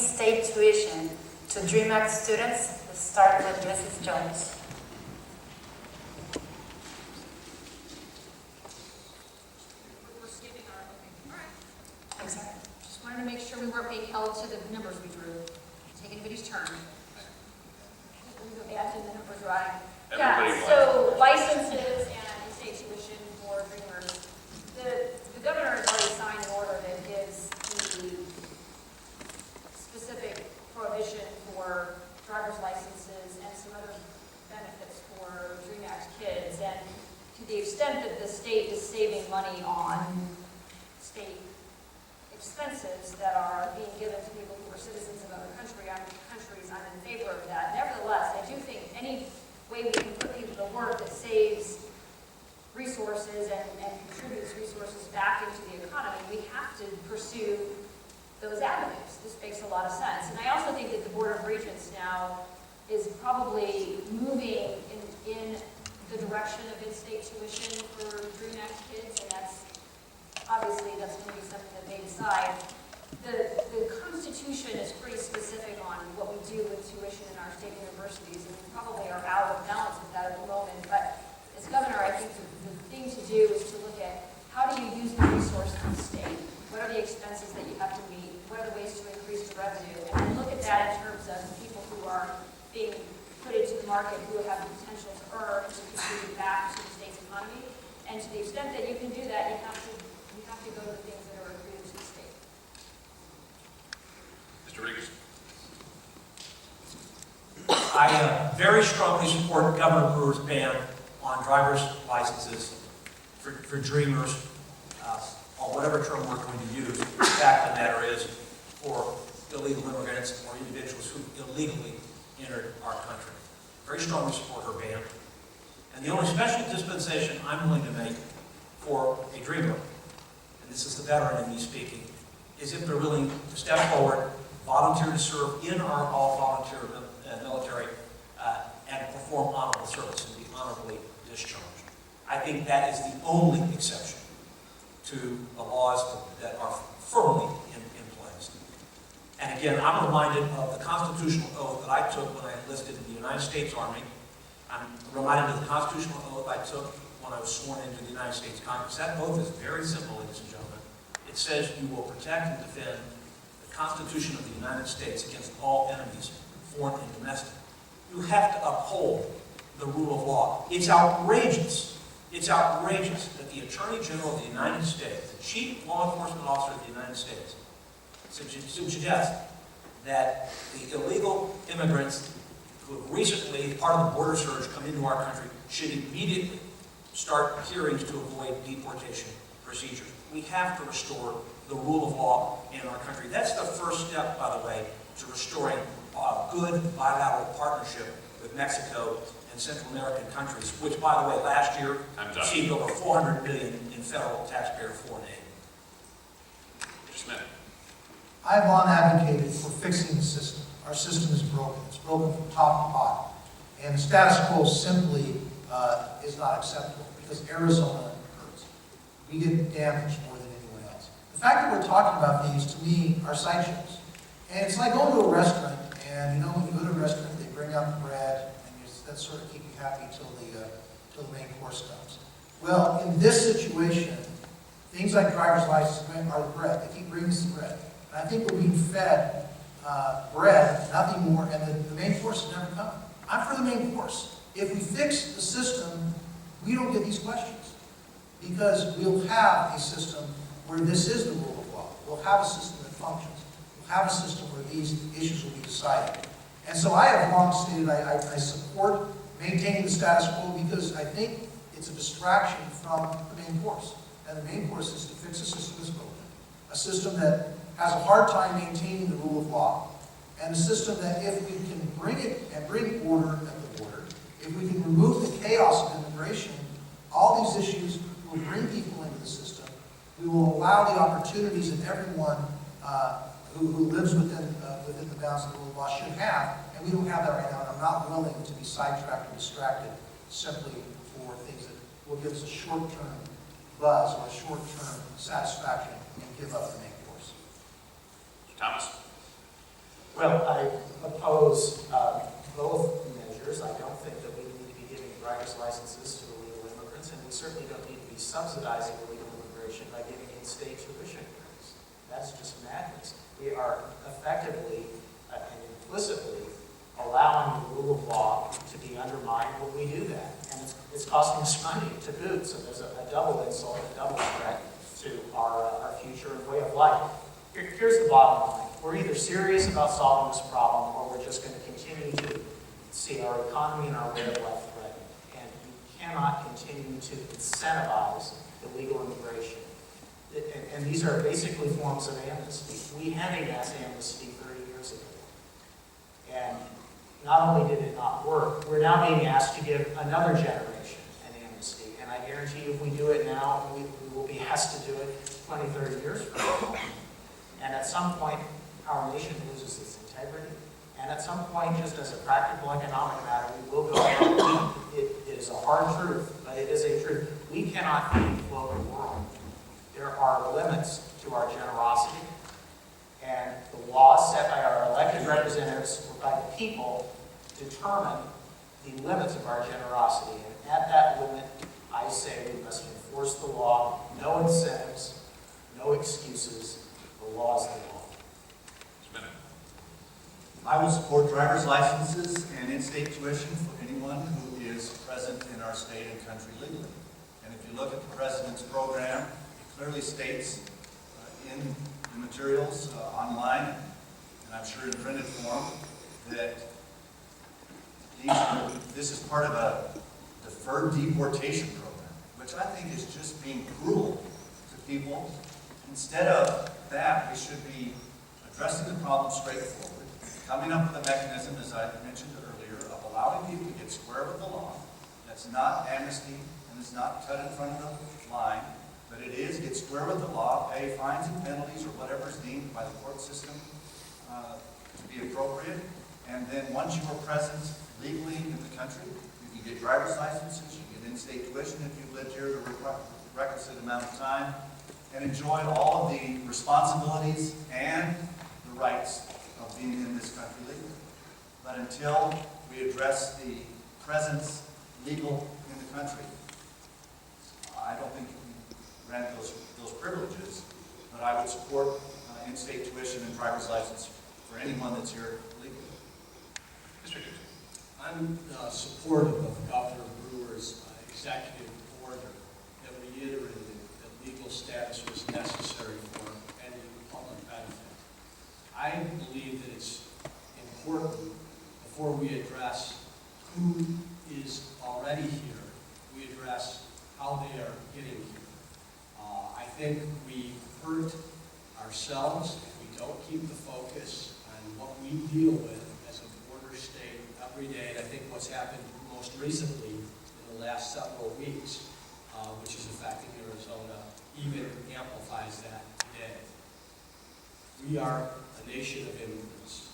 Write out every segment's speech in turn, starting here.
in-state tuition to Dream Act students. Let's start with Mrs. Jones. We're skipping our, okay, all right. I'm sorry. Just wanted to make sure we weren't being held to the numbers we drew. Take anybody's turn. We go back to the numbers, right? Everybody Yeah, so licenses and in-state tuition for Dreamers. The governor has already signed an order that gives the specific prohibition for driver's licenses and some other benefits for Dream Act kids. And to the extent that the state is saving money on state expenses that are being given to people who are citizens of other countries, I'm in favor of that. Nevertheless, I do think any way we can put people to work that saves resources and contributes resources back into the economy, we have to pursue those avenues. This makes a lot of sense. And I also think that the Board of Regents now is probably moving in the direction of in-state tuition for Dream Act kids, and that's obviously going to be something that they decide. The Constitution is pretty specific on what we do with tuition in our state universities, and we probably are out of balance with that at the moment. But as governor, I think the thing to do is to look at how do you use the resources of the state? What are the expenses that you have to meet? What are the ways to increase the revenue? And then look at that in terms of the people who are being put into the market who have the potential to earn to contribute back to the state's economy. And to the extent that you can do that, you have to go to the things that are accretive to the state. Mr. Riggers. I very strongly support Governor Brewer's ban on driver's licenses for Dreamers, or whatever term we're going to use. The fact of the matter is, for illegal immigrants or individuals who illegally entered our country. Very strongly support her ban. And the only special dispensation I'm willing to make for a Dreamer, and this is the veteran in me speaking, is if they're willing to step forward, volunteer to serve in our all-volunteer military, and perform honorable service and be honorably discharged. I think that is the only exception to the laws that are firmly in place. And again, I'm reminded of the constitutional oath that I took when I enlisted in the United States Army. I'm reminded of the constitutional oath I took when I was sworn into the United States Congress. That oath is very simple, ladies and gentlemen. It says you will protect and defend the Constitution of the United States against all enemies, foreign and domestic. You have to uphold the rule of law. It's outrageous. It's outrageous that the Attorney General of the United States, the Chief Law Enforcement Officer of the United States, suggests that the illegal immigrants who have recently, part of the border surge, come into our country, should immediately start hearings to avoid deportation procedures. We have to restore the rule of law in our country. That's the first step, by the way, to restoring a good bilateral partnership with Mexico and Central American countries, which, by the way, last year received over $400 billion in federal taxpayer foreign aid. Mr. Smith. I've long advocated for fixing the system. Our system is broken. It's broken from top to bottom. And the status quo simply is not acceptable because Arizona hurts. We get damaged more than anyone else. The fact that we're talking about these, to me, are sideshows. And it's like going to a restaurant, and you know, when you go to a restaurant, they bring out the bread, and that sort of keep you happy till the main course comes. Well, in this situation, things like driver's license are the bread. They keep bringing us the bread. And I think we're being fed bread, nothing more, and the main course is never coming. I'm for the main course. If we fix the system, we don't get these questions. Because we'll have a system where this is the rule of law. We'll have a system that functions. We'll have a system where these issues will be decided. And so I have long stated I support maintaining the status quo because I think it's a distraction from the main course. And the main course is to fix a system that's broken. A system that has a hard time maintaining the rule of law, and a system that if we can bring it and bring order at the border, if we can remove the chaos of immigration, all these issues will bring people into the system. We will allow the opportunities that everyone who lives within the bounds of the rule of law should have, and we don't have that right now, and I'm not willing to be sidetracked or distracted simply for things that will give us a short-term buzz or a short-term satisfaction and give up the main course. Thomas. Well, I oppose both measures. I don't think that we need to be giving driver's licenses to illegal immigrants, and we certainly don't need to be subsidizing illegal immigration by giving in-state tuition grants. That's just madness. We are effectively and implicitly allowing the rule of law to be undermined when we do that. And it's costing us money to boot, so there's a double insult, a double threat to our future and way of life. Here's the bottom line. We're either serious about solving this problem, or we're just going to continue to see our economy and our way of life threatened. And you cannot continue to incentivize illegal immigration. And these are basically forms of amnesty. We had a mass amnesty 30 years ago. And not only did it not work, we're now being asked to give another generation an amnesty. And I guarantee you, if we do it now, we will be asked to do it 20, 30 years from now. And at some point, our nation loses its integrity. And at some point, just as a practical economic matter, we will go down. It is a hard truth, but it is a truth. We cannot feed the world. There are limits to our generosity. And the laws set by our elected representatives or by the people determine the limits of our generosity. And at that limit, I say we must enforce the law. No incentives, no excuses. The law is the law. I will support driver's licenses and in-state tuition for anyone who is present in our state and country legally. And if you look at the President's program, it clearly states in the materials online, and I'm sure in printed form, that this is part of a deferred deportation program, which I think is just being cruel to people. Instead of that, we should be addressing the problem straightforward, coming up with a mechanism, as I mentioned earlier, of allowing people to get square with the law. That's not amnesty, and it's not cut in front of the line, but it is get square with the law, pay fines and penalties or whatever is deemed by the court system to be appropriate. And then once you are present legally in the country, you can get driver's licenses, you can get in-state tuition if you've lived here the requisite amount of time, and enjoy all of the responsibilities and the rights of being in this country legally. But until we address the presence legal in the country, I don't think you can grant those privileges, but I would support in-state tuition and driver's license for anyone that's here legally. Mr. Dixon. I'm supportive of Governor Brewer's executive order that reiterated that legal status was necessary for any public benefit. I believe that it's important, before we address who is already here, we address how they are getting here. I think we hurt ourselves if we don't keep the focus on what we deal with as a border state every day. And I think what's happened most recently in the last several weeks, which is affecting Arizona, even amplifies that today. We are a nation of immigrants,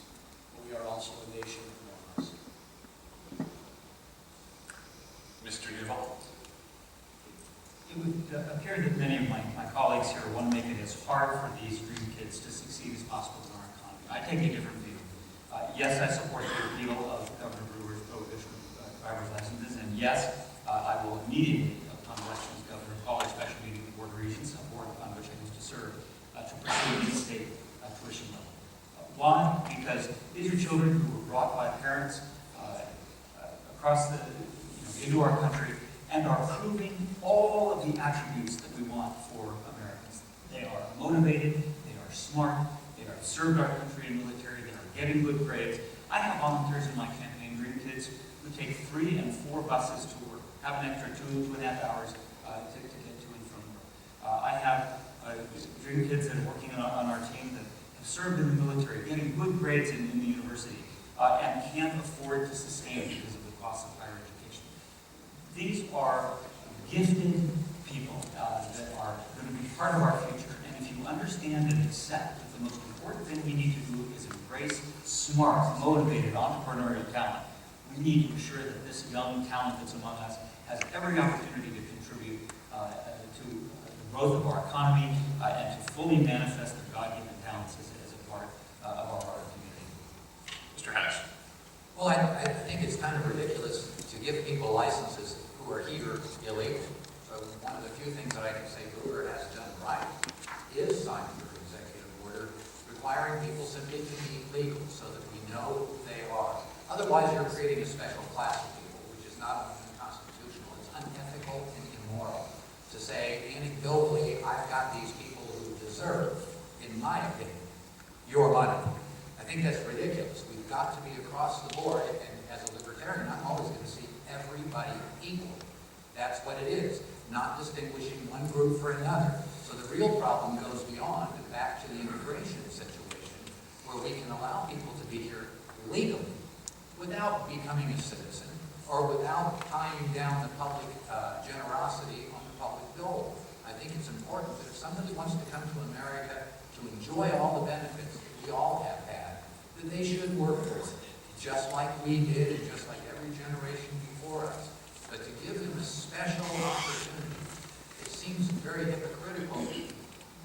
but we are also a nation of laws. Mr. Duvall. It would appear that many of my colleagues here want to make it as hard for these dream kids to succeed as possible in our economy. I take a different view. Yes, I support the repeal of Governor Brewer's prohibition of driver's licenses, and yes, I will immediately, upon election as governor, call a special meeting of the board of regents, a board on which I used to serve, to pursue in-state tuition level. Why? Because these are children who were brought by parents across into our country, and are proving all of the attributes that we want for Americans. They are motivated, they are smart, they are served our country in the military, they are getting good grades. I have volunteers in my campaign, Dream Kids, who take 3 and 4 buses to work, have an extra 2.5 hours to get to and from work. I have Dream Kids that are working on our team that have served in the military, getting good grades in the university, and can't afford to sustain because of the cost of higher education. These are gifted people that are going to be part of our future. And if you understand and accept that the most important thing we need to do is embrace smart, motivated, entrepreneurial talent, we need to ensure that this young talent that's among us has every opportunity to contribute to the growth of our economy and to fully manifest their God-given talents as a part of our community. give people licenses who are here illegally. So one of the few things that I can say Brewer has done right is signing your executive order requiring people simply to be legal so that we know who they are. Otherwise, you're creating a special class of people, which is not only unconstitutional, it's unethical and immoral. To say anecdotally, I've got these people who deserve, in my opinion, your money. I think that's ridiculous. We've got to be across the board, and as a libertarian, I'm always going to see everybody equal. That's what it is, not distinguishing one group for another. So the real problem goes beyond and back to the immigration situation, where we can allow people to be here legally without becoming a citizen or without tying down the public generosity on the public dole. I think it's important that if somebody wants to come to America to enjoy all the benefits that we all have had, that they should work for it, just like we did and just like every generation before us. But to give them a special opportunity, it seems very hypocritical,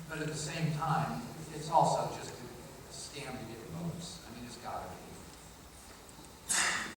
but at the same time, it's also just